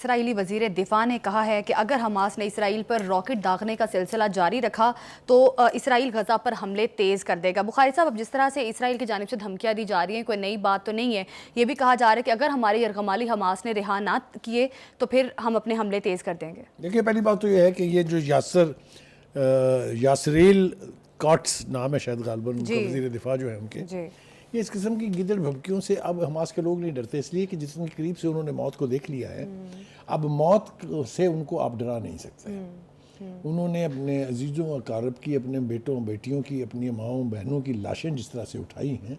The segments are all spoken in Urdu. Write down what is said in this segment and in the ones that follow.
اسرائیلی وزیر دفاع نے کہا ہے کہ اگر حماس نے اسرائیل پر راکٹ داغنے کا سلسلہ جاری رکھا تو اسرائیل غزہ پر حملے تیز کر دے گا۔ بخاری صاحب، اب جس طرح سے اسرائیل کی جانب سے دھمکیاں دی جا رہی ہیں، کوئی نئی بات تو نہیں ہے، یہ بھی کہا جا رہا ہے کہ اگر ہماری یرغمالی حماس نے رہا نہ کیے تو پھر ہم اپنے حملے تیز کر دیں گے۔ دیکھیے، پہلی بات تو یہ ہے کہ یہ جو یاسریل کاٹس نام ہے شاید غالباً ان کا وزیر دفاع جو ہے ان کے، یہ اس قسم کی گیدڑ بھبکیوں سے اب حماس کے لوگ نہیں ڈرتے، اس لیے کہ جتنے قریب سے انہوں نے موت کو دیکھ لیا ہے، اب موت سے ان کو آپ ڈرا نہیں سکتے۔ انہوں نے اپنے عزیزوں و اقارب کی، اپنے بیٹوں بیٹیوں کی، اپنی ماؤں بہنوں کی لاشیں جس طرح سے اٹھائی ہیں،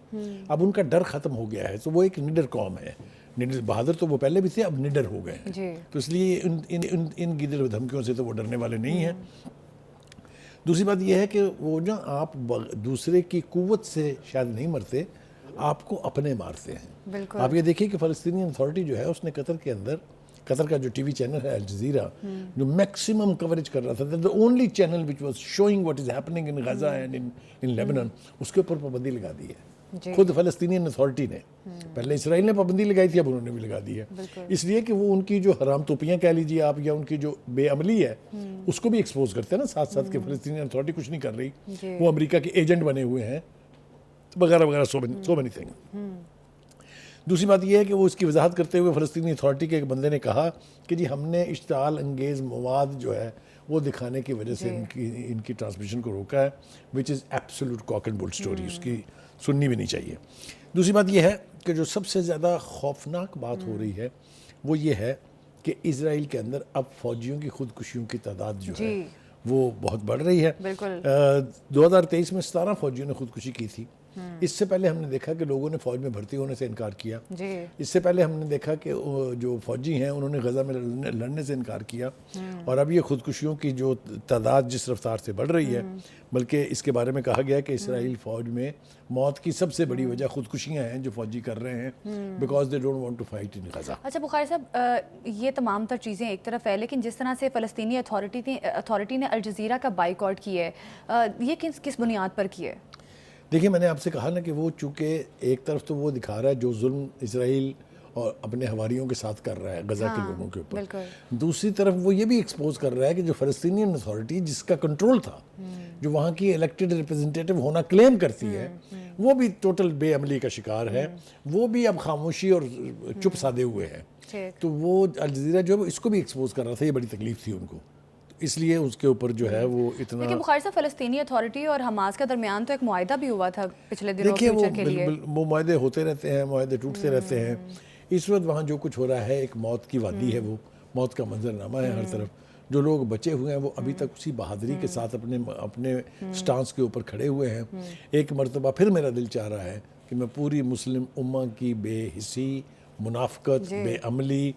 اب ان کا ڈر ختم ہو گیا ہے۔ تو وہ ایک نڈر قوم ہے، نڈر بہادر تو وہ پہلے بھی تھے، اب نڈر ہو گئے ہیں۔ تو اس لیے ان گیدڑ دھمکیوں سے تو وہ ڈرنے والے نہیں ہیں۔ دوسری بات یہ ہے کہ وہ نا، آپ دوسرے کی قوت سے شاید نہیں مرتے، آپ کو اپنے مارتے ہیں۔ آپ یہ دیکھیں کہ فلسطینی اتھارٹی جو ہے اس نے قطر کے اندر، قطر کا جو ٹی وی چینل ہے الجزیرہ، جو میکسیمم کوریج کر رہا تھا، the only channel which was showing what is happening in Gaza and in Lebanon، اس کے اوپر پابندی لگا دی ہے خود فلسطینی اتھارٹی نے۔ پہلے اسرائیل نے پابندی لگائی تھی، اب انہوں نے بھی لگا دی ہے، اس لیے کہ وہ ان کی جو حرام توپیاں کہہ لیجیے آپ، یا ان کی جو بے عملی ہے اس کو بھی ایکسپوز کرتے ہیں نا ساتھ ساتھ، کہ فلسطینی اتھارٹی کچھ نہیں کر رہی، وہ امریکہ کے ایجنٹ بنے ہوئے ہیں وغیرہ وغیرہ، سو مینی تھنگ۔ دوسری بات یہ ہے کہ وہ اس کی وضاحت کرتے ہوئے فلسطینی اتھارٹی کے ایک بندے نے کہا کہ جی ہم نے اشتعال انگیز مواد جو ہے وہ دکھانے کی وجہ سے ان کی ٹرانسمیشن کو روکا ہے، وچ از ایبسولوٹ کاک اینڈ بول سٹوری، اس کی سننی بھی نہیں چاہیے۔ دوسری بات یہ ہے کہ جو سب سے زیادہ خوفناک بات ہو رہی ہے وہ یہ ہے کہ اسرائیل کے اندر اب فوجیوں کی خودکشیوں کی تعداد جو ہے وہ بہت بڑھ رہی ہے۔ 2023 میں 17 فوجیوں نے خودکشی کی تھی۔ اس سے پہلے ہم نے دیکھا کہ لوگوں نے فوج میں بھرتی ہونے سے انکار کیا۔ اس سے پہلے ہم نے دیکھا کہ جو فوجی ہیں انہوں نے غزہ میں لڑنے سے انکار کیا، اور اب یہ خودکشیوں کی جو تعداد جس رفتار سے بڑھ رہی ہے، بلکہ اس کے بارے میں کہا گیا کہ اسرائیل فوج میں موت کی سب سے بڑی وجہ خودکشیاں ہیں جو فوجی کر رہے ہیں، because they don't want to fight in Gaza. اچھا بخاری صاحب، یہ تمام تر چیزیں ایک طرف ہے، لیکن جس طرح سے فلسطینی اتھارٹی نے الجزیرہ کا بائیکاٹ کیا ہے، یہ کس بنیاد پر کیا ہے؟ دیکھیے، میں نے آپ سے کہا نا کہ وہ چونکہ ایک طرف تو وہ دکھا رہا ہے جو ظلم اسرائیل اور اپنے حواریوں کے ساتھ کر رہا ہے غزہ کے لوگوں کے اوپر، دوسری طرف وہ یہ بھی ایکسپوز کر رہا ہے کہ جو فلسطینین اتھارٹی جس کا کنٹرول تھا، جو وہاں کی الیکٹڈ ریپرزنٹیٹو ہونا کلیم کرتی ہے، وہ بھی ٹوٹل بے عملی کا شکار ہے، وہ بھی اب خاموشی اور چپ سادے ہوئے ہیں۔ تو وہ الجزیرہ جو ہے اس کو بھی ایکسپوز کر رہا تھا، یہ بڑی تکلیف تھی ان کو، اس لیے اس کے اوپر جو ہے وہ اتنا۔ لیکن بخاری صاحب، فلسطینی اتھارٹی اور حماس کے درمیان تو ایک معاہدہ بھی ہوا تھا پچھلے دنوں فیوچر کے لیے۔ وہ معاہدے ہوتے رہتے ہیں، معاہدے ٹوٹتے رہتے ہیں۔ اس وقت وہاں جو کچھ ہو رہا ہے ایک موت کی وادی ہے، وہ موت کا منظرنامہ ہے ہر طرف۔ جو لوگ بچے ہوئے ہیں وہ ابھی تک اسی بہادری کے ساتھ اپنے سٹانس کے اوپر کھڑے ہوئے ہیں۔ ایک مرتبہ پھر میرا دل چاہ رہا ہے کہ میں پوری مسلم امہ کی بے حسی، منافقت، بے عملی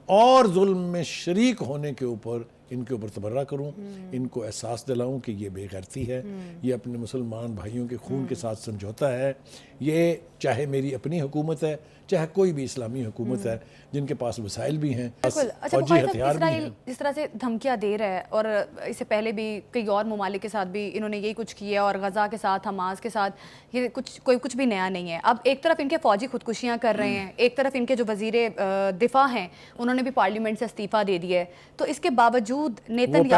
اور ظلم میں شریک ہونے کے اوپر ان کے اوپر تبرہ کروں، ان کو احساس دلاؤں کہ یہ بے غیرتی ہے، یہ اپنے مسلمان بھائیوں کے خون کے ساتھ سمجھوتا ہے۔ یہ چاہے میری اپنی حکومت ہے، چاہے کوئی بھی اسلامی حکومت ہے جن کے پاس وسائل بھی ہیں، فوجی ہتھیار بھی ہیں۔ جس طرح سے دھمکیاں دے رہا ہے، اور اس سے پہلے بھی کئی اور ممالک کے ساتھ بھی انہوں نے یہی کچھ کیا، اور غزہ کے ساتھ، حماس کے ساتھ، یہ کچھ بھی نیا نہیں ہے۔ اب ایک طرف ان کے فوجی خودکشیاں کر رہے ہیں، ایک طرف ان کے جو وزیر دفاع ہیں انہوں نے بھی پارلیمنٹ سے استعفیٰ دے دیا ہے، تو اس کے باوجود نیتن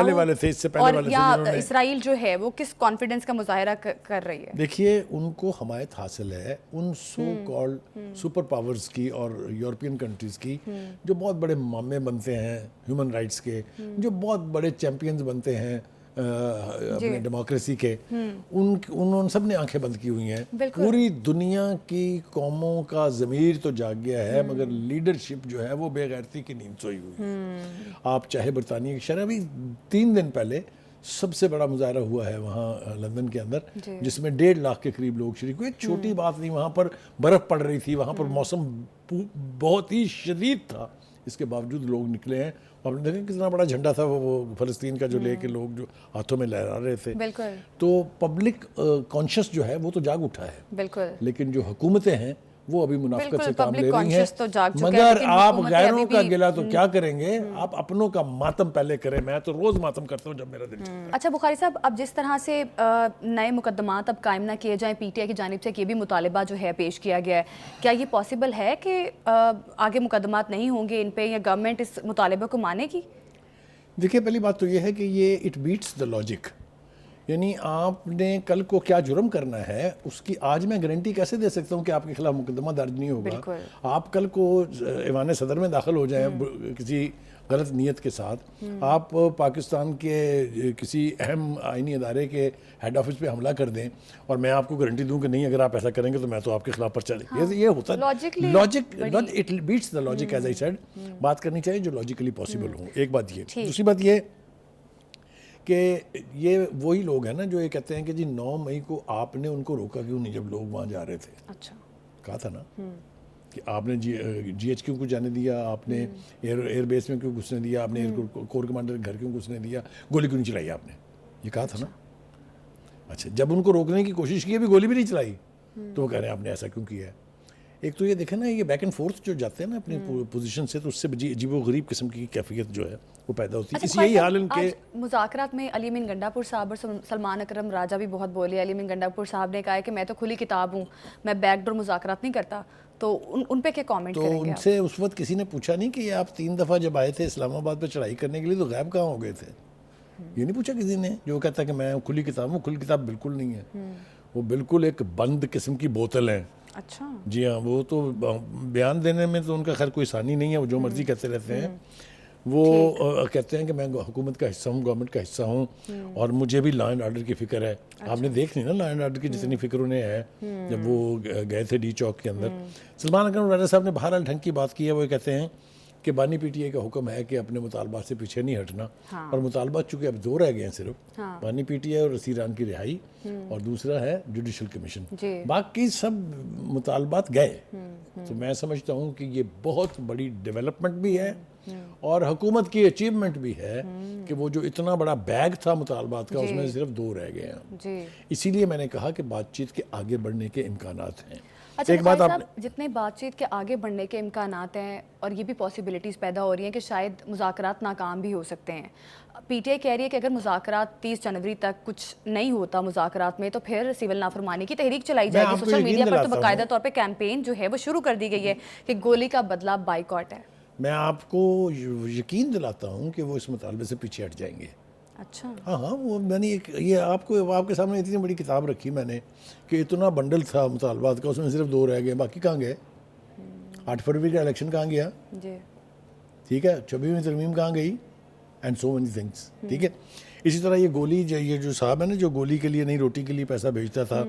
اور یا اسرائیل جو ہے وہ کس کانفیڈنس کا مظاہرہ کر رہی ہے؟ دیکھیے، ان کو حمایت حاصل ہے ان سو کالڈ سپر پاورز کی اور یورپین کنٹریز کی، جو بہت بڑے مامے بنتے ہیں ہیومن رائٹس کے، جو بہت بڑے چیمپئنز بنتے ہیں اپنے ڈیموکریسی کے، انہوں سب نے آنکھیں بند کی ہوئی ہیں۔ پوری دنیا کی قوموں کا ضمیر تو جاگ گیا ہے، مگر لیڈرشپ جو ہے وہ بے غیرتی کی نیند سوئی ہوئی ہے۔ آپ چاہے برطانیہ کی شرح، ابھی 3 دن پہلے سب سے بڑا مظاہرہ ہوا ہے وہاں لندن کے اندر، جس میں 1.5 لاکھ کے قریب لوگ شریک ہوئے۔ چھوٹی بات نہیں، وہاں پر برف پڑ رہی تھی، وہاں پر موسم بہت ہی شدید تھا، اس کے باوجود لوگ نکلے ہیں۔ آپ نے دیکھا کتنا بڑا جھنڈا تھا وہ فلسطین کا جو لے کے لوگ جو ہاتھوں میں لہرا رہے تھے۔ تو پبلک کانشس جو ہے وہ تو جاگ اٹھا ہے، لیکن جو حکومتیں ہیں وہ ابھی منافقت سے بالکل، کام لے public رہی ہیں. conscious تو جاگ چکا ہے، مگر لیکن آپ حکومتیں غیروں ابھی کا بھی گلہ تو کیا کریں گے, آپ اپنوں کا ماتم پہلے کریں. میں تو روز ماتم کرتا ہوں جب میرا دل چاہتا ہے. اچھا بخاری صاحب, اب جس طرح سے نئے مقدمات اب قائم نہ کیے جائیں, پی ٹی آئی کی جانب سے یہ بھی مطالبہ جو ہے پیش کیا گیا ہے, کیا یہ پاسبل ہے کہ آگے مقدمات نہیں ہوں گے ان پہ, یا گورنمنٹ اس مطالبے کو مانے گی؟ دیکھیں پہلی بات تو یہ ہے کہ یہ اٹ بیٹس دا لاجک. یعنی آپ نے کل کو کیا جرم کرنا ہے اس کی آج میں گارنٹی کیسے دے سکتا ہوں کہ آپ کے خلاف مقدمہ درج نہیں ہوگا. آپ کل کو ایوان صدر میں داخل ہو جائیں کسی غلط نیت کے ساتھ, آپ پاکستان کے کسی اہم آئینی ادارے کے ہیڈ آفس پہ حملہ کر دیں, اور میں آپ کو گارنٹی دوں کہ نہیں اگر آپ ایسا کریں گے تو میں تو آپ کے خلاف پرچہ لیں. یہ ہوتا ہے logic, it beats the logic as I said. بات کرنی چاہیے جو لاجیکلی پاسبل ہوں. ایک بات یہ. دوسری بات یہ کہ یہ وہی لوگ ہیں نا جو یہ کہتے ہیں کہ جی 9 مئی کو آپ نے ان کو روکا کیوں نہیں جب لوگ وہاں جا رہے تھے. اچھا, کہا تھا نا کہ آپ نے جی ایچ کیوں کو جانے دیا, آپ نے ایئر بیس میں کیوں گھسنے دیا, آپ نے ایئر کور کمانڈر کے گھر کیوں گھسنے دیا, گولی کیوں نہیں چلائی آپ نے, یہ کہا تھا نا. اچھا, جب ان کو روکنے کی کوشش کی ابھی گولی بھی نہیں چلائی تو وہ کہہ رہے ہیں آپ نے ایسا کیوں کیا ہے. ایک تو یہ دیکھیں نا, یہ بیک اینڈ فورتھ جو جاتے ہیں نا اپنی پوزیشن سے, تو اس سے عجیب و غریب قسم کی کیفیت جو ہے وہ پیدا ہوتی ہے. اس یہی حال ان کے مذاکرات میں علی امین گنڈا پور صاحب اور سلمان اکرم راجہ بھی بہت بولے. علی امین گنڈا پور صاحب نے کہا ہے کہ میں تو کھلی کتاب ہوں, میں بیک ڈور مذاکرات نہیں کرتا. تو ان پہ کیا کامنٹ کریں گے؟ تو ان سے اس وقت کسی نے پوچھا نہیں کہ یہ آپ 3 دفعہ جب آئے تھے اسلام آباد پہ چڑھائی کرنے کے لیے تو غائب کہاں ہو گئے تھے؟ یہ نہیں پوچھا کسی نے. جو کہتا ہے کہ میں کھلی کتاب ہوں, کھلی کتاب بالکل نہیں ہے. وہ بالکل ایک بند قسم کی بوتل ہیں. اچھا, جی ہاں, وہ تو بیان دینے میں تو ان کا خیر کوئی ثانی نہیں ہے, وہ جو مرضی کہتے رہتے ہیں. وہ کہتے ہیں کہ میں حکومت کا حصہ ہوں, گورنمنٹ کا حصہ ہوں, اور مجھے بھی لا اینڈ آرڈر کی فکر ہے. آپ نے دیکھ لی نا لا اینڈ آرڈر کی جتنی فکر انہیں ہے جب وہ گئے تھے ڈی چوک کے اندر. سلمان اکرم راجہ صاحب نے بہرحال ڈھنگ کی بات کی ہے. وہ کہتے ہیں کہ بانی پی ٹی آئی کا حکم ہے کہ اپنے مطالبات سے پیچھے نہیں ہٹنا, اور مطالبات چونکہ اب 2 رہ گئے ہیں صرف, بانی پی ٹی آئی اور اسیران کی رہائی, اور دوسرا ہے جوڈیشل کمیشن. باقی سب مطالبات گئے. تو میں سمجھتا ہوں کہ یہ بہت بڑی ڈیولپمنٹ بھی ہے اور حکومت کی اچیومنٹ بھی ہے کہ وہ جو اتنا بڑا بیگ تھا مطالبات کا اس میں صرف 2 رہ گئے ہیں. اسی لیے میں نے کہا کہ بات چیت کے آگے بڑھنے کے امکانات ہیں. اچھا بخاری صاحب, جتنے بات چیت کے آگے بڑھنے کے امکانات ہیں اور یہ بھی پاسبلٹیز پیدا ہو رہی ہیں کہ شاید مذاکرات ناکام بھی ہو سکتے ہیں. پی ٹی آئی کہہ رہی ہے کہ اگر مذاکرات 30 جنوری تک کچھ نہیں ہوتا مذاکرات میں تو پھر سول نافرمانی کی تحریک چلائی جائے گی. سوشل میڈیا پر تو باقاعدہ طور پہ کیمپین جو ہے وہ شروع کر دی گئی ہے کہ گولی کا بدلہ بائیکاٹ ہے. میں آپ کو یقین دلاتا ہوں کہ وہ اس مطالبے سے پیچھے ہٹ جائیں گے. اچھا, ہاں, وہ میں نے یہ آپ کے سامنے اتنی بڑی کتاب رکھی میں نے کہ اتنا بنڈل تھا مطالبات کا, اس میں صرف 2 رہ گئے, باقی کہاں گئے؟ 8 فروری کا الیکشن کہاں گیا؟ ٹھیک ہے, 26ویں ترمیم کہاں گئی؟ And so many things. ٹھیک ہے, اسی طرح یہ گولی یہ جو صاحب ہے نا جو گولی کے لیے نہیں روٹی کے لیے پیسہ بھیجتا تھا,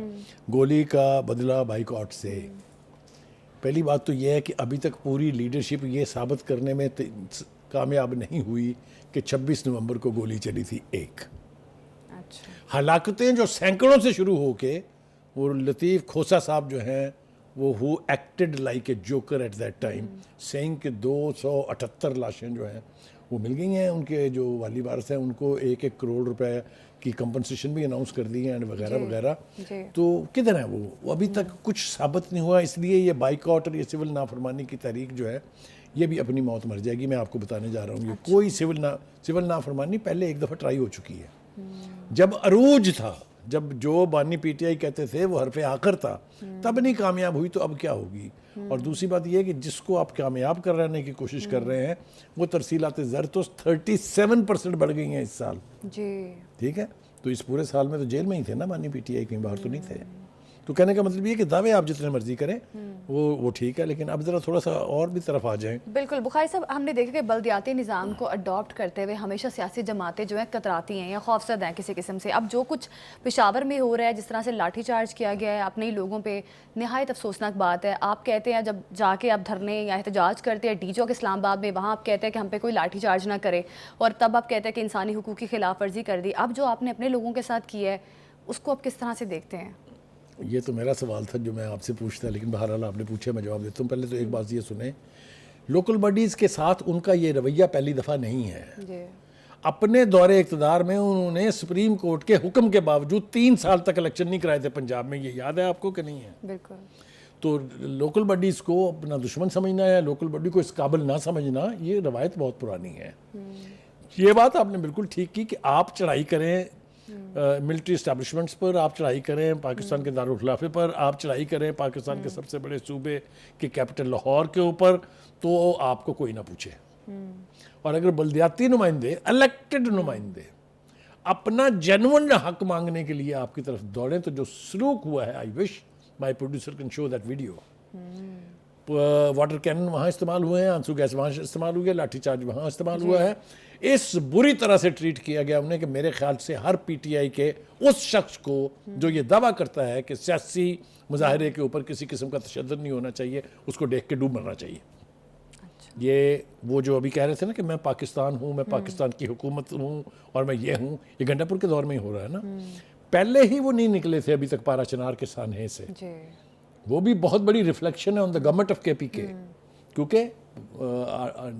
گولی کا بدلہ بائیکاٹ سے. پہلی بات تو یہ ہے کہ ابھی تک پوری لیڈرشپ یہ ثابت کرنے میں کامیاب نہیں ہوئی کہ 26 نومبر کو گولی چلی تھی ایک. ہلاکتیں جو سینکڑوں سے شروع ہو کے, وہ لطیف کھوسا صاحب جو ہیں وہ who acted like a joker at that time, saying کہ 278 لاشیں جو ہیں وہ مل گئی ہیں. ان کے جو والی وارث ہیں ان کو 1 کروڑ روپے کی کمپنسیشن بھی اناؤنس کر دی ہیں وغیرہ وغیرہ. تو کدھر ہیں وہ ابھی تک کچھ ثابت نہیں ہوا. اس لیے یہ بائیکاٹ اور یہ سول نافرمانی کی تحریک جو ہے یہ بھی اپنی موت مر جائے گی. میں آپ کو بتانے جا رہا ہوں یہ کوئی سول نافرمانی پہلے 1 دفعہ ٹرائی ہو چکی ہے. جب عروج تھا, جب جو بانی پی ٹی آئی کہتے تھے وہ حرف آخر تھا, تب نہیں کامیاب ہوئی تو اب کیا ہوگی. اور دوسری بات یہ ہے کہ جس کو آپ کامیاب کرنے کی کوشش کر رہے ہیں وہ ترسیلات زر تو 37% بڑھ گئی ہیں اس سال. ٹھیک ہے, تو اس پورے سال میں تو جیل میں ہی تھے نا بانی پی ٹی آئی, کہیں باہر تو نہیں تھے. تو کہنے کا مطلب یہ کہ دعوے آپ جتنے مرضی کریں وہ ٹھیک ہے, لیکن اب ذرا تھوڑا سا اور بھی طرف آ جائیں. بالکل بخاری صاحب, ہم نے دیکھا کہ بلدیاتی نظام کو اڈاپٹ کرتے ہوئے ہمیشہ سیاسی جماعتیں جو ہیں کتراتی ہیں یا خوفزد ہیں کسی قسم سے. اب جو کچھ پشاور میں ہو رہا ہے, جس طرح سے لاٹھی چارج کیا گیا ہے اپنے ہی لوگوں پہ, نہایت افسوسناک بات ہے. آپ کہتے ہیں جب جا کے آپ دھرنے یا احتجاج کرتے ہیں ڈی چوک اسلام آباد میں, وہاں آپ کہتے ہیں کہ ہم پہ کوئی لاٹھی چارج نہ کرے, اور تب آپ کہتے ہیں کہ انسانی حقوق کی خلاف ورزی کر دی. اب جو آپ نے اپنے لوگوں کے ساتھ کیا ہے اس کو آپ کس طرح سے دیکھتے ہیں؟ یہ تو میرا سوال تھا جو میں آپ سے پوچھتا, لیکن بہرحال آپ نے پوچھا, میں جواب دیتا ہوں. پہلے تو ایک بات یہ سنیں, لوکل باڈیز کے ساتھ ان کا یہ رویہ پہلی دفعہ نہیں ہے. اپنے دور اقتدار میں انہوں نے سپریم کورٹ کے حکم کے باوجود 3 سال تک الیکشن نہیں کرائے تھے پنجاب میں. یہ یاد ہے آپ کو کہ نہیں ہے؟ بالکل. تو لوکل باڈیز کو اپنا دشمن سمجھنا یا لوکل باڈی کو اس قابل نہ سمجھنا، یہ روایت بہت پرانی ہے. یہ بات آپ نے بالکل ٹھیک کی کہ آپ چڑھائی کریں ملٹری اسٹیبلشمنٹس پر، آپ چڑھائی کریں پاکستان کے دارالخلافے پر، آپ چڑھائی کریں پاکستان کے سب سے بڑے صوبے کے کیپٹل لاہور کے اوپر، تو آپ کو کوئی نہ پوچھے. اور اگر بلدیاتی نمائندے، الیکٹڈ نمائندے اپنا جینون حق مانگنے کے لیے آپ کی طرف دوڑیں، تو جو سلوک ہوا ہے، I wish my producer can show that video. Water cannon وہاں استعمال ہوئے ہیں، آنسو گیس وہاں استعمال ہوئی ہے، لاٹھی چارج وہاں استعمال ہوا ہے. اس بری طرح سے ٹریٹ کیا گیا انہیں کہ میرے خیال سے ہر پی ٹی آئی کے اس شخص کو جو یہ دعویٰ کرتا ہے کہ سیاسی مظاہرے کے اوپر کسی قسم کا تشدد نہیں ہونا چاہیے، اس کو دیکھ کے ڈوب مرنا چاہیے. یہ وہ جو ابھی کہہ رہے تھے نا کہ میں پاکستان ہوں، میں پاکستان کی حکومت ہوں اور میں یہ ہوں، یہ گنڈا پور کے دور میں ہی ہو رہا ہے نا. پہلے ہی وہ نہیں نکلے تھے ابھی تک پارا چنار کے سانحے سے. وہ بھی بہت بڑی ریفلیکشن ہے آن دا گورنمنٹ آف کے پی کے، کیونکہ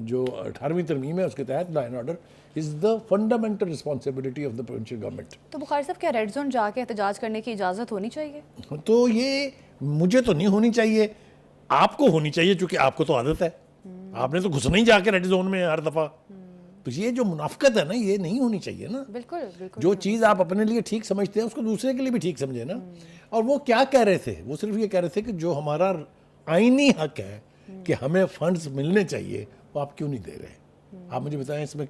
جو 18ویں ترمیم ہے اس کے تحت law and order is the fundamental responsibility of the provincial government. تو بخاری صاحب کیا ریڈ زون جا کے احتجاج کرنے کی اجازت ہونی چاہیے؟ تو یہ مجھے تو نہیں ہونی چاہیے، آپ کو ہونی چاہیے، چونکہ آپ کو تو عادت ہے، آپ نے تو گھسنا ہی جا کے ریڈ زون میں ہر دفعہ. تو یہ جو منافقت ہے نا، یہ نہیں ہونی چاہیے نا. بالکل بالکل. جو چیز آپ اپنے لیے ٹھیک سمجھتے ہیں اس کو دوسرے کے لیے بھی ٹھیک سمجھے نا. اور وہ کیا کہہ رہے تھے؟ وہ صرف یہ کہہ رہے تھے کہ جو ہمارا آئینی حق ہے کہ ہمیں فنڈز ملنے چاہیے، وہ آپ کیوں نہیں دے رہے؟ آپ مجھے بتائیں اس میں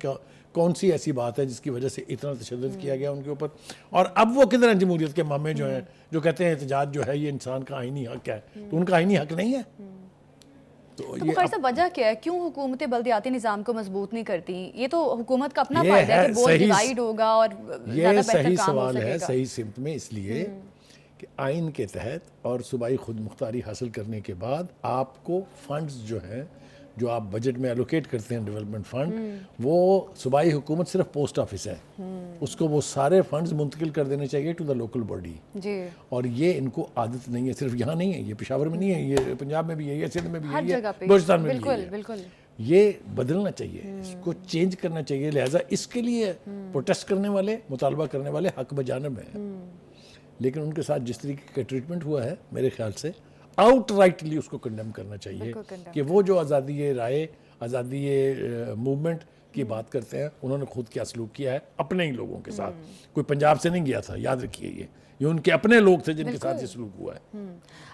کون سی ایسی بات ہے جس کی وجہ سے اتنا تشدد کیا گیا ان کے اوپر؟ اور اب وہ کدھر ہیں جمہوریت کے مامے جو ہیں جو کہتے ہیں احتجاج جو ہے یہ انسان کا آئینی حق ہے، تو ان کا آئینی حق نہیں ہے. تو بخاری صاحب وجہ کیا ہے؟ کیوں حکومتیں بلدیاتی نظام کو مضبوط نہیں کرتی؟ یہ تو حکومت کا اپنا فائدہ ہے کہ بورڈ ڈیوائیڈ ہوگا اور زیادہ بہتر کام ہو سکے گا. یہ صحیح سوال ہے، صحیح سمت میں، اس لیے کہ آئین کے تحت اور صوبائی خود مختاری حاصل کرنے کے بعد آپ کو فنڈز جو ہیں جو آپ بجٹ میں الوکیٹ کرتے ہیں ڈیولپمنٹ فنڈ، وہ صوبائی حکومت صرف پوسٹ آفس ہے، اس کو وہ سارے فنڈز منتقل کر دینے چاہیے ٹو دا لوکل باڈی. اور یہ ان کو عادت نہیں ہے، صرف یہاں نہیں ہے، یہ پشاور میں نہیں ہے، یہ پنجاب میں بھی ہے، یہ سندھ میں بھی ہے، یہ بلوچستان میں بھی ہے. یہ بدلنا چاہیے، اس کو چینج کرنا چاہیے. لہٰذا اس کے لیے پروٹیسٹ کرنے والے، مطالبہ کرنے والے حق بجانب ہیں. لیکن ان کے ساتھ جس طریقے کا ٹریٹمنٹ ہوا ہے، میرے خیال سے آؤٹ رائٹلی اس کو کنڈیم کرنا چاہیے کہ وہ جو آزادی رائے، آزادی موومنٹ کی بات کرتے ہیں، انہوں نے خود کیا سلوک کیا ہے اپنے ہی لوگوں کے ساتھ. کوئی پنجاب سے نہیں گیا تھا، یاد رکھیے، یہ ان کے اپنے لوگ تھے جن کے ساتھ یہ سلوک ہوا ہے.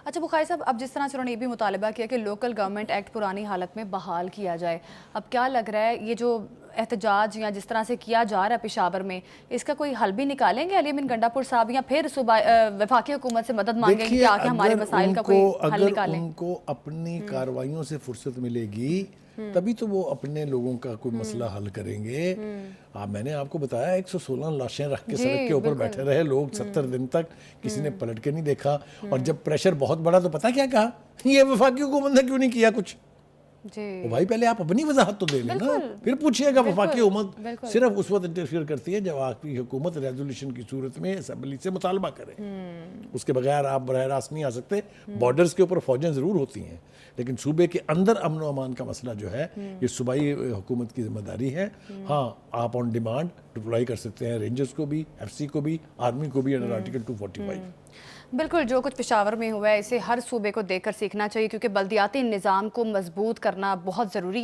اچھا بخاری صاحب، اب جس طرح سے انہوں نے یہ بھی مطالبہ کیا کہ لوکل گورنمنٹ ایکٹ پرانی حالت میں بحال کیا جائے، اب کیا لگ رہا ہے یہ جو احتجاج یا جس طرح سے کیا جا رہا ہے پشاور میں، اس کا کوئی حل بھی نکالیں گے علی امین گنڈا پور صاحب، یا پھر وفاقی حکومت سے مدد مانگیں گے کہ آکے ہمارے مسائل کا کوئی حل نکالیں؟ اگر ان کو اپنی کارروائیوں سے فرصت ملے گی تبھی تو وہ اپنے لوگوں کا کوئی مسئلہ حل کریں گے. میں نے آپ کو بتایا 116 لاشیں رکھ کے سڑک کے اوپر بیٹھے رہے لوگ 70 دن تک، کسی نے پلٹ کے نہیں دیکھا. اور جب پریشر بہت بڑا تو پتہ کیا کہا؟ یہ وفاقی حکومت نے کیوں نہیں کیا کچھ؟ بھائی پہلے آپ اپنی وضاحت تو دے لیں نا، پھر پوچھئے گا. وفاقی حکومت صرف اس وقت انٹرفیئر کرتی ہے جب آپ کی حکومت ریزولوشن کی صورت میں اسمبلی سے مطالبہ کرے. اس کے بغیر آپ براہ راست نہیں آ سکتے. بارڈرز کے اوپر فوجیں ضرور ہوتی ہیں، لیکن صوبے کے اندر امن و امان کا مسئلہ جو ہے یہ صوبائی حکومت کی ذمہ داری ہے. ہاں، آپ آن ڈیمانڈ ڈپلائی کر سکتے ہیں رینجرز کو بھی، ایف سی کو بھی، آرمی کو بھی، انڈر آرٹیکل 245. بالکل، جو کچھ پشاور میں ہوا ہے اسے ہر صوبے کو دیکھ کر سیکھنا چاہیے، کیونکہ بلدیاتی نظام کو مضبوط کرنا بہت ضروری ہے.